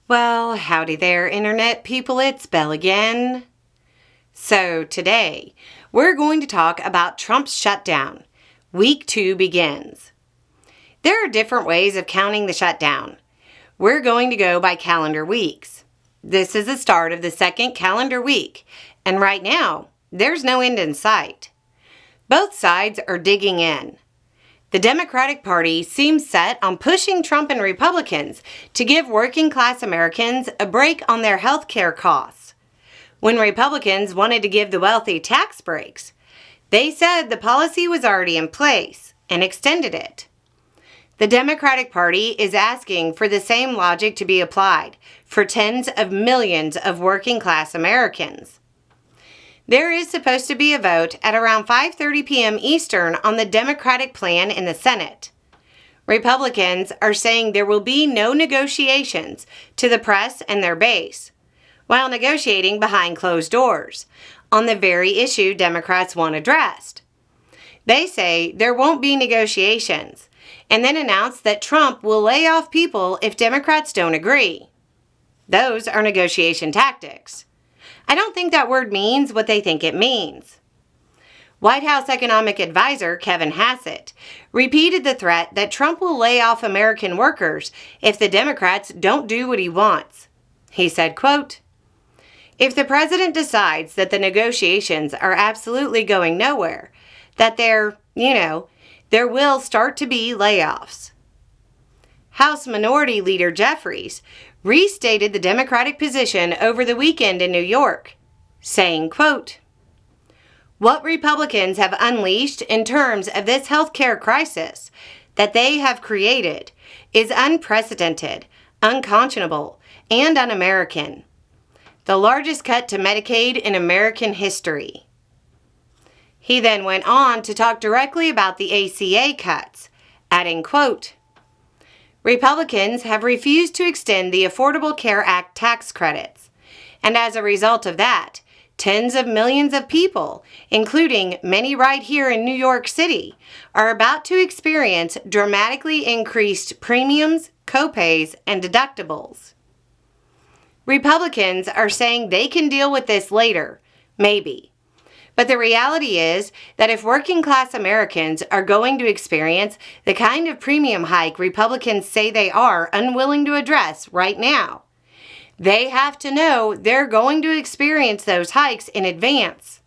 Well, howdy there, Internet people. It's Belle again. So today, we're going to talk about Trump's shutdown. Week 2 begins. There are different ways of counting the shutdown. We're going to go by calendar weeks. This is the start of the second calendar week, and right now, there's no end in sight. Both sides are digging in. The Democratic Party seems set on pushing Trump and Republicans to give working-class Americans a break on their health care costs. When Republicans wanted to give the wealthy tax breaks, they said the policy was already in place and extended it. The Democratic Party is asking for the same logic to be applied for tens of millions of working-class Americans. There is supposed to be a vote at around 5:30 p.m. Eastern on the Democratic plan in the Senate. Republicans are saying there will be no negotiations to the press and their base, while negotiating behind closed doors on the very issue Democrats want addressed. They say there won't be negotiations, and then announce that Trump will lay off people if Democrats don't agree. Those are negotiation tactics. I don't think that word means what they think it means. White House economic advisor Kevin Hassett repeated the threat that Trump will lay off American workers if the Democrats don't do what he wants. He said, quote, "If the president decides that the negotiations are absolutely going nowhere, that there will start to be layoffs." House Minority Leader Jeffries restated the Democratic position over the weekend in New York, saying, quote, "What Republicans have unleashed in terms of this health care crisis that they have created is unprecedented, unconscionable, and un-American. The largest cut to Medicaid in American history." He then went on to talk directly about the ACA cuts, adding, quote, "Republicans have refused to extend the Affordable Care Act tax credits, and as a result of that, tens of millions of people, including many right here in New York City, are about to experience dramatically increased premiums, copays, and deductibles. Republicans are saying they can deal with this later, maybe. But the reality is that if working-class Americans are going to experience the kind of premium hike Republicans say they are unwilling to address right now, they have to know they're going to experience those hikes in advance.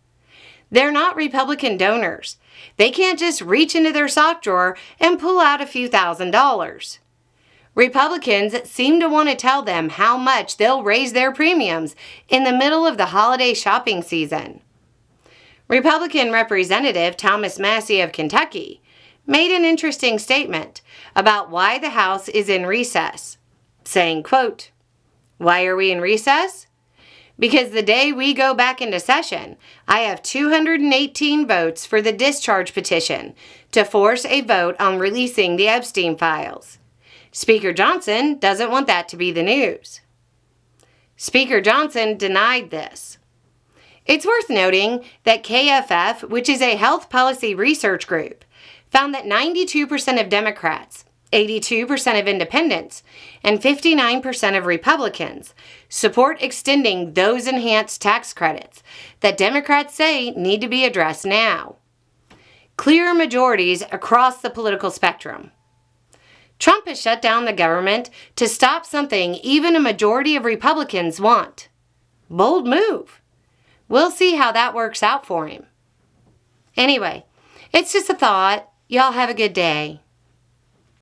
They're not Republican donors. They can't just reach into their sock drawer and pull out a few $1,000s. Republicans seem to want to tell them how much they'll raise their premiums in the middle of the holiday shopping season. Republican Representative Thomas Massie of Kentucky made an interesting statement about why the House is in recess, saying, quote, "Why are we in recess? Because the day we go back into session, I have 218 votes for the discharge petition to force a vote on releasing the Epstein files. Speaker Johnson doesn't want that to be the news." Speaker Johnson denied this. It's worth noting that KFF, which is a health policy research group, found that 92% of Democrats, 82% of independents, and 59% of Republicans support extending those enhanced tax credits that Democrats say need to be addressed now. Clear majorities across the political spectrum. Trump has shut down the government to stop something even a majority of Republicans want. Bold move. We'll see how that works out for him. Anyway, it's just a thought. Y'all have a good day.